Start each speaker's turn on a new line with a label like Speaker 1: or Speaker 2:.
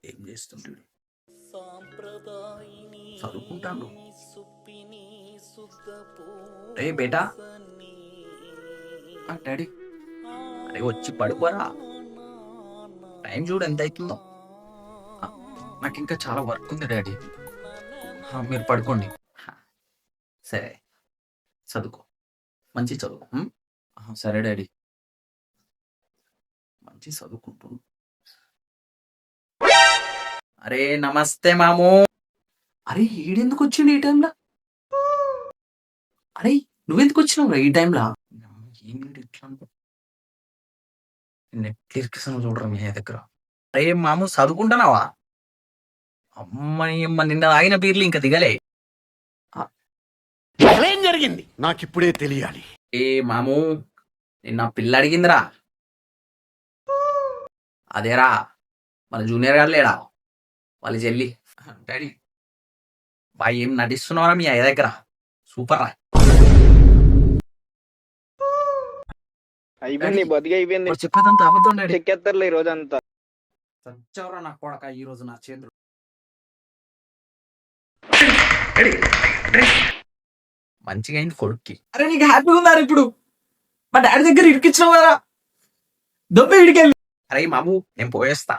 Speaker 1: ఏం చేస్తుంటాడు? చదువుకుంటాడు. రే బేటా, డాడీ, అరే వచ్చి పడుకోరా, టైం చూడు ఎంత అవుతుందో. ఆ, నాకు ఇంకా చాలా వర్క్ ఉంది డాడీ. మీరు పడుకోండి. సరే, చదువుకో, మంచి చదువు. సరే డాడీ, మంచి చదువుకుంటు. అరే నమస్తే మాము. అరే ఈడెందుకు వచ్చిండు ఈ టైంలో? అరే నువ్వెందుకు వచ్చినావు ఈ టైంలో? నెట్ఫ్లిక్స్ చూడరా మీ దగ్గర. అరే మాము చదువుకుంటున్నావా? అమ్మ నిన్న ఆగిన పీర్లు ఇంకా దిగలే.
Speaker 2: ఏం జరిగింది నాకిప్పుడే తెలియాలి.
Speaker 1: ఏ మాము, నిన్న పిల్ల అడిగిందిరా. అదేరా మన జూనియర్ గారు లేడా, వాళ్ళ చెల్లి. డాడీ బాయ్, ఏం నటిస్తున్నారా మీ అయ్య దగ్గర? సూపర్ రా.
Speaker 3: అయిపోయింది, బతికి అయిపోయింది.
Speaker 1: చెప్పేదంతా అబద్ధం డాడీ.
Speaker 3: చెక్కేస్తారులే ఈ రోజంతా.
Speaker 1: చచ్చవరా నా కొడక ఈ రోజు నా చేతులు. మంచిగా అయింది కొడుక్కి. అరే నీకు హ్యాపీగా ఉన్నారు ఇప్పుడు? మా డాడీ దగ్గర ఇరికిచ్చినావు కదా, దొబ్బ ఇడికెళ్ళి. అరే మాము నేను పోయేస్తా.